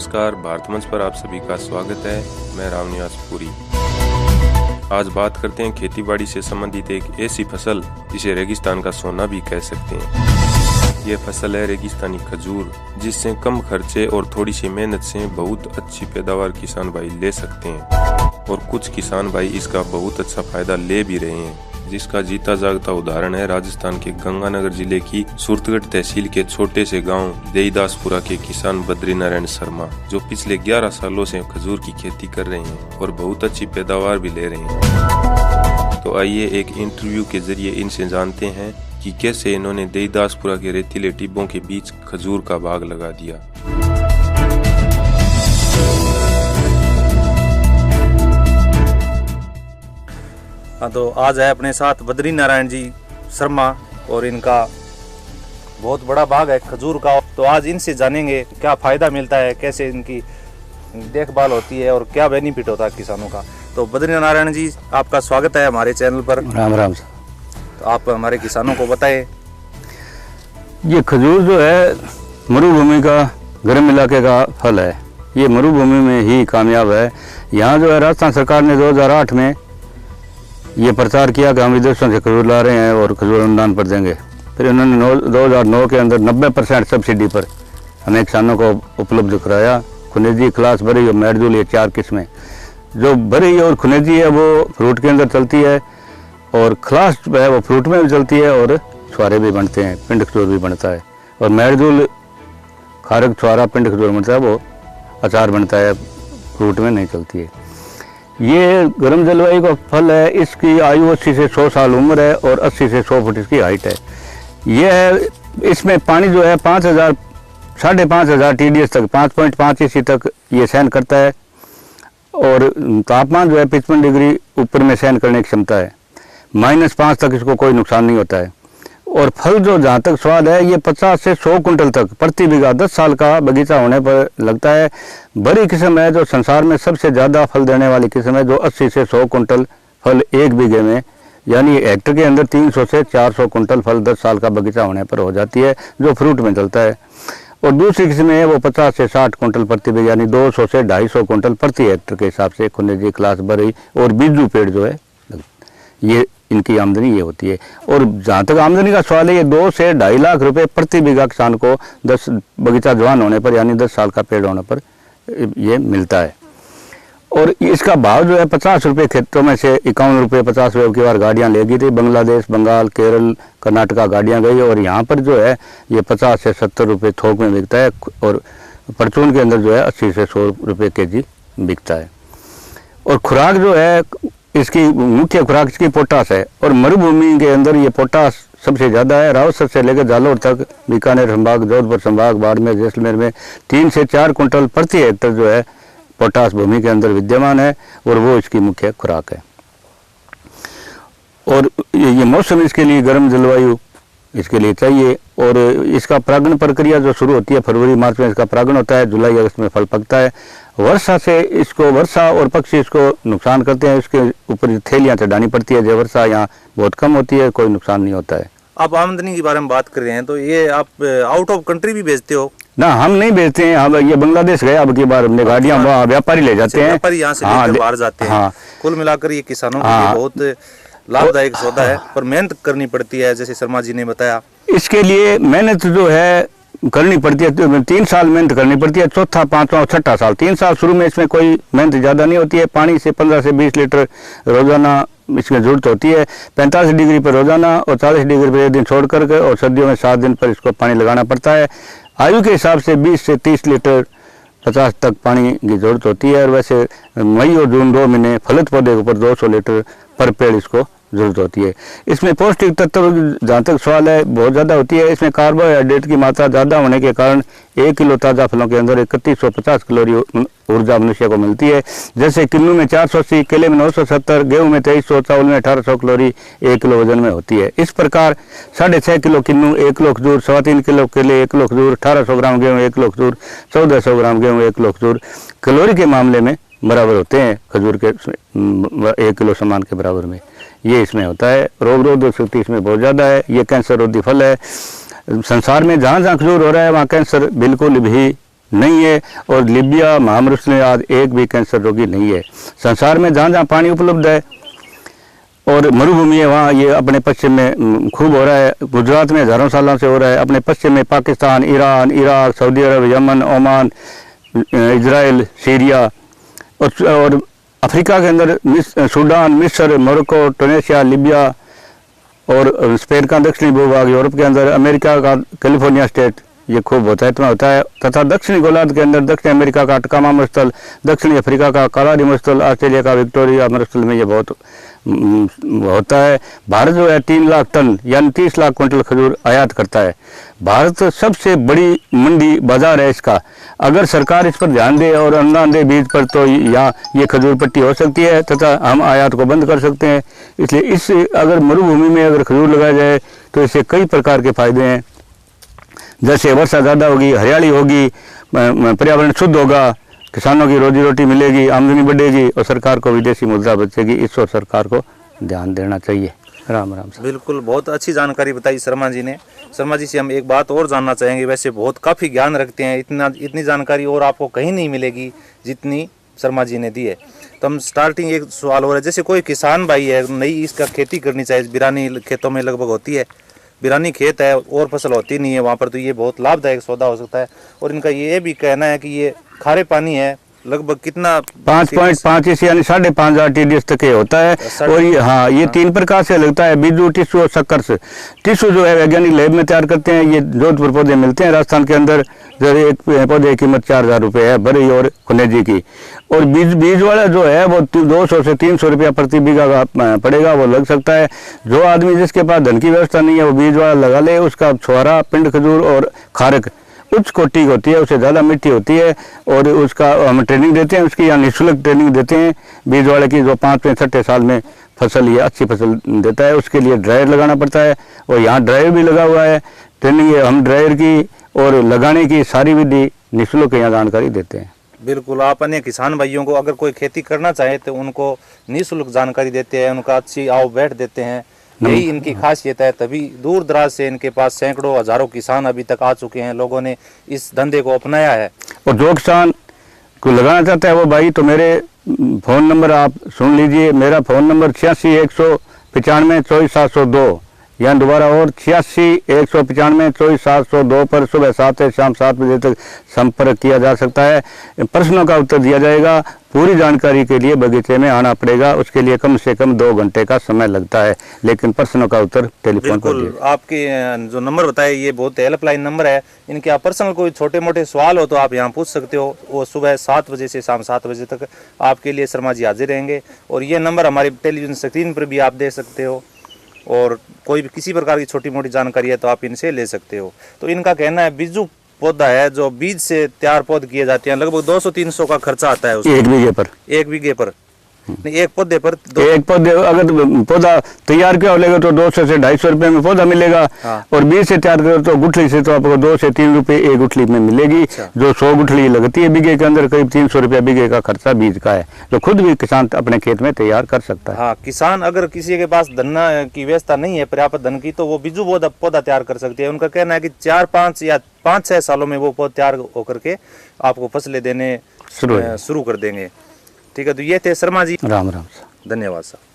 नमस्कार, भारत मंच पर आप सभी का स्वागत है। मैं रामनिवास पुरी। आज बात करते हैं खेतीबाड़ी से संबंधित एक ऐसी फसल जिसे रेगिस्तान का सोना भी कह सकते हैं। यह फसल है रेगिस्तानी खजूर, जिससे कम खर्चे और थोड़ी सी मेहनत से बहुत अच्छी पैदावार किसान भाई ले सकते हैं और कुछ किसान भाई इसका बहुत अच्छा फायदा ले भी रहे हैं, जिसका जीता जागता उदाहरण है राजस्थान के गंगानगर जिले की सूरतगढ़ तहसील के छोटे से गांव देईदासपुरा के किसान बद्री नारायण शर्मा, जो पिछले 11 सालों से खजूर की खेती कर रहे हैं और बहुत अच्छी पैदावार भी ले रहे हैं। तो आइए एक इंटरव्यू के जरिए इनसे जानते हैं कि कैसे इन्होंने देईदासपुरा के रेतीले टिब्बों के बीच खजूर का बाग लगा दिया। हाँ, तो आज है अपने साथ बद्री नारायण जी शर्मा और इनका बहुत बड़ा बाग है खजूर का। तो आज इनसे जानेंगे क्या फ़ायदा मिलता है, कैसे इनकी देखभाल होती है और क्या बेनिफिट होता है किसानों का। तो बद्री नारायण जी, आपका स्वागत है हमारे चैनल पर। राम राम सर। तो आप हमारे किसानों को बताएं। ये खजूर जो है मरुभूमि का गर्म इलाके का फल है। ये मरुभूमि में ही कामयाब है। यहाँ जो है राजस्थान सरकार ने 2008 में ये प्रचार किया कि हम विदेशों से खजूर ला रहे हैं और खजूर अनुदान पर देंगे। फिर इन्होंने 2009 के अंदर 90% सब्सिडी पर हमें किसानों को उपलब्ध कराया। खुनेजी, क्लास, बरी और मैडजूल, ये 4 किस्में। जो बरी और खुनेजी है वो फ्रूट के अंदर चलती है और क्लास जो है वो फ्रूट में भी चलती है और छुआरे भी बनते हैं, पिंड खजूर भी बनता है। और मैडजूल खारक छुआरा पिंड खजूर बनता है, वो अचार बनता है, फ्रूट में नहीं चलती है। ये गर्म जलवायु का फल है। इसकी आयु 80 से 100 साल उम्र है और 80 से 100 फुट इसकी हाइट है। ये इसमें पानी जो है 5,000 TDS तक, 5.5 इसी तक ये सहन करता है और तापमान जो है 55 डिग्री ऊपर में सहन करने की क्षमता है। -5 तक इसको कोई नुकसान नहीं होता है। और फल जो जहाँ तक स्वाद है, ये 50 से 100 कुंटल तक प्रति बीघा 10 साल का बगीचा होने पर लगता है। बड़ी किस्म है जो संसार में सबसे ज़्यादा फल देने वाली किस्म है, जो 80 से 100 कुंटल फल एक बीघे में, यानी हेक्टर के अंदर 300 से 400 कुंटल फल 10 साल का बगीचा होने पर हो जाती है, जो फ्रूट में चलता है। और दूसरी किस्म है वो 50 से 60 कुंटल प्रति बीघा, यानी 200 से 250 कुंटल प्रति हेक्टर के हिसाब से खुनेजी, क्लास, बरी और बीजू पेड़ जो है, ये इनकी आमदनी ये होती है। और जहाँ तक आमदनी का सवाल है, ये 2 से 2.5 लाख रुपए प्रति बीघा किसान को 10 बगीचा जवान होने पर, यानी 10 साल का पेड़ होने पर ये मिलता है। और इसका भाव जो है 50 रुपये खेतों में से 51 रुपये 50 रुपये की बार गाड़ियाँ लेगी थी। बांग्लादेश, बंगाल, केरल, कर्नाटका गाड़ियाँ गई और यहाँ पर जो है ये 50 से 70 रुपये थोक में बिकता है और परचून के अंदर जो है 80 से 100 रुपये केजी बिकता है। और खुराक जो है इसकी मुख्य खुराक इसकी पोटास है और मरुभूमि के अंदर ये पोटास सबसे ज़्यादा है। रावसर से लेकर जालोर तक, बीकानेर संभाग, जोधपुर संभाग, बाड़मेर, जैसलमेर में 3 से 4 कुंटल प्रति हेक्टर जो है पोटास भूमि के अंदर विद्यमान है और वो इसकी मुख्य खुराक है। और ये मौसम इसके लिए गर्म जलवायु इसके लिए चाहिए। और इसका परागण प्रक्रिया जो शुरू होती है फरवरी मार्च में इसका परागण होता है, जुलाई अगस्त में फल पकता है। वर्षा से इसको, वर्षा और पक्षी इसको नुकसान करते हैं, इसके ऊपर थैलियाँ चढ़ानी पड़ती है। जब वर्षा यहाँ बहुत कम होती है कोई नुकसान नहीं होता है। आप आमदनी के बारे में बात कर रहे हैं, तो ये आप आउट ऑफ कंट्री भी भेजते हो? ना, हम नहीं भेजते हैं। हम ये बांग्लादेश गए अब की बार, हमने गाड़ियाँ व्यापारी ले जाते हैं, व्यापारी यहाँ से लेकर बाहर जाते हैं। कुल मिलाकर ये किसानों के लिए बहुत लाभदायक सौदा है, पर मेहनत करनी पड़ती है, जैसे शर्मा जी ने बताया। इसके लिए मेहनत जो है करनी पड़ती है, 3 साल मेहनत करनी पड़ती है, 4था, 5वां और 6ठा साल। 3 साल शुरू में इसमें कोई मेहनत ज़्यादा नहीं होती है। पानी से 15 से 20 लीटर रोजाना इसमें जरूरत होती है। 45 डिग्री पर रोजाना और 40 डिग्री पर 1 दिन छोड़ करके, और सर्दियों में 7 दिन पर इसको पानी लगाना पड़ता है। आयु के हिसाब से 20 से 30 लीटर 50 तक पानी की जरूरत होती है। और वैसे मई और जून 2 महीने फलित पौधे के ऊपर 200 लीटर पर पेड़ इसको जरूरत होती है। इसमें पौष्टिक तत्व जहाँ तक सवाल है बहुत ज़्यादा होती है। इसमें कार्बोहाइड्रेट की मात्रा ज़्यादा होने के कारण 1 किलो ताज़ा फलों के अंदर 3150 कैलोरी ऊर्जा मनुष्य को मिलती है। जैसे किन्नू में 480, केले में 970, गेहूँ में 2300, चावल में 1800 कैलोरी 1 किलो वजन में होती है। इस प्रकार 6.5 किलो किन्नू, 1 किलो खजूर, 3.25 किलो केले, 1 किलो खजूर, 1800 ग्राम गेहूँ, 1 किलो खजूर, 1400 ग्राम गेहूँ, 1 किलो खजूर कैलोरी के मामले में बराबर होते हैं। खजूर के 1 किलो सामान के बराबर में ये इसमें होता है। रोग रोधक शक्ति इसमें बहुत ज़्यादा है। ये कैंसर रोधी फल है। संसार में जहाँ जहाँ खजूर हो रहा है वहाँ कैंसर बिल्कुल भी नहीं है, और लीबिया महामरुस में आज एक भी कैंसर रोगी नहीं है। संसार में जहाँ जहाँ पानी उपलब्ध है और मरुभूमि है वहाँ ये अपने पश्चिम में खूब हो रहा है। गुजरात में हज़ारों सालों से हो रहा है, अपने पश्चिम में पाकिस्तान, ईरान, इराक, सऊदी अरब, यमन, ओमान, इजराइल, सीरिया और अफ्रीका के अंदर सूडान, मिस्र, मोरक्को, टूनीशिया, लीबिया और स्पेन का दक्षिणी भूभाग, यूरोप के अंदर अमेरिका का कैलिफोर्निया स्टेट ये खूब होता है तथा दक्षिणी गोलार्ध के अंदर दक्षिण अमेरिका का अटकामा मरुस्थल, दक्षिणी अफ्रीका का कालारी मरुस्थल, ऑस्ट्रेलिया का विक्टोरिया मरुस्थल में ये बहुत होता है। भारत जो है 3 लाख टन यानी 30 लाख क्विंटल खजूर आयात करता है। भारत सबसे बड़ी मंडी बाजार है इसका। अगर सरकार इस पर ध्यान दे और अनुदान दे बीज पर तो यहाँ ये खजूर पट्टी हो सकती है तथा हम आयात को बंद कर सकते हैं। इसलिए इस अगर मरुभूमि में अगर खजूर लगाया जाए तो इससे कई प्रकार के फायदे हैं, जैसे वर्षा ज़्यादा होगी, हरियाली होगी, पर्यावरण शुद्ध होगा, किसानों की रोजी रोटी मिलेगी, आमदनी बढ़ेगी और सरकार को विदेशी मुद्रा बचेगी। इस और सरकार को ध्यान देना चाहिए। राम राम। बिल्कुल, बहुत अच्छी जानकारी बताई शर्मा जी ने। शर्मा जी से हम एक बात और जानना चाहेंगे, वैसे बहुत काफ़ी ज्ञान रखते हैं, इतनी जानकारी और आपको कहीं नहीं मिलेगी जितनी शर्मा जी ने दी है। तो हम स्टार्टिंग एक सवाल हो रहा है, जैसे कोई किसान भाई है, नई इसका खेती करनी चाहिए, बिरानी खेतों में लगभग होती है, बिरानी खेत है और फसल होती नहीं है वहाँ पर, तो ये बहुत लाभदायक सौदा हो सकता है। और इनका ये भी कहना है कि ये खारे पानी है, लगभग कितना 5.5 इंच यानी 5,500 TDS तक ये होता है। और ये हाँ ये 3 प्रकार से लगता है, बीजू, टिश्यू और शक्कर से। टिश्यू जो है वैज्ञानिक लैब में तैयार करते हैं, ये जोधपुर पौधे मिलते हैं राजस्थान के अंदर। एक पौधे की कीमत 4,000 रुपये है, बरई और खुनेजी की। और बीज वाला जो है वो 200 से 300 रुपया प्रति बीघा का पड़ेगा, वो लग सकता है। जो आदमी जिसके पास धन की व्यवस्था नहीं है वो बीज वाला लगा ले। उसका छुआरा, पिंड खजूर और खारक उच्च कोटि की होती है, उससे ज़्यादा मीठी होती है और उसका हम ट्रेनिंग देते हैं, उसकी यहाँ निःशुल्क ट्रेनिंग देते हैं बीज वाले की, जो 5वें 6ठे साल में फसल ये अच्छी फसल देता है। उसके लिए ड्रायर लगाना पड़ता है और यहाँ ड्रायर भी लगा हुआ है। ट्रेनिंग हम ड्रायर की और लगाने की सारी विधि निःशुल्क यहाँ जानकारी देते हैं। बिल्कुल, आप अन्य किसान भाइयों को अगर कोई खेती करना चाहे तो उनको निःशुल्क जानकारी देते हैं, उनका अच्छी आओ बैठ देते हैं, यही इनकी खासियत है। तभी दूर दराज से इनके पास सैकड़ों हजारों किसान अभी तक आ चुके हैं, लोगों ने इस धंधे को अपनाया है। और जो किसान को लगाना चाहता है वो भाई तो मेरे फ़ोन नंबर आप सुन लीजिए। मेरा फ़ोन नंबर 86 195 24 702 या दोबारा और 86 195 24 702 पर सुबह 7 से शाम 7 बजे तक संपर्क किया जा सकता है। प्रश्नों का उत्तर दिया जाएगा। पूरी जानकारी के लिए बगीचे में आना पड़ेगा, उसके लिए कम से कम 2 घंटे का समय लगता है, लेकिन प्रश्नों का उत्तर टेलीफोन पर दिया। आपके जो नंबर बताए ये बहुत हेल्पलाइन नंबर है, इनके आप पर्सनल कोई छोटे मोटे सवाल हो तो आप यहाँ पूछ सकते हो। वो सुबह 7 बजे से शाम 7 बजे तक आपके लिए शर्मा जी हाजिर रहेंगे। और ये नंबर हमारी टेलीविजन स्क्रीन पर भी आप दे सकते हो, और कोई भी किसी प्रकार की छोटी मोटी जानकारी है तो आप इनसे ले सकते हो। तो इनका कहना है बीजू पौधा है जो बीज से तैयार पौधे किए जाते हैं, लगभग 200-300 का खर्चा आता है उसमें। 1 बीघे पर नहीं, एक पौधे पर एक पौधे अगर पौधा तैयार किया लेगा तो 200 से 250 रुपए में पौधा मिलेगा। हाँ। और बीज से तैयार करो तो गुठली से तो आपको 2 से 3 रुपए एक गुठली में मिलेगी। जो 100 गुठली लगती है बीघे के अंदर, करीब 300 रुपया बीघे का खर्चा बीज का है, जो खुद भी किसान अपने खेत में तैयार कर सकता है। हाँ, किसान अगर किसी के पास धन की व्यवस्था नहीं है पर्याप्त धन की, तो वो बीजू पौधा तैयार कर सकते हैं। उनका कहना है कि 4-5 या 5-6 सालों में वो पौधा तैयार होकर के आपको फसलें देने शुरू कर देंगे। ठीक है, तो ये थे शर्मा जी। राम राम। धन्यवाद साहब।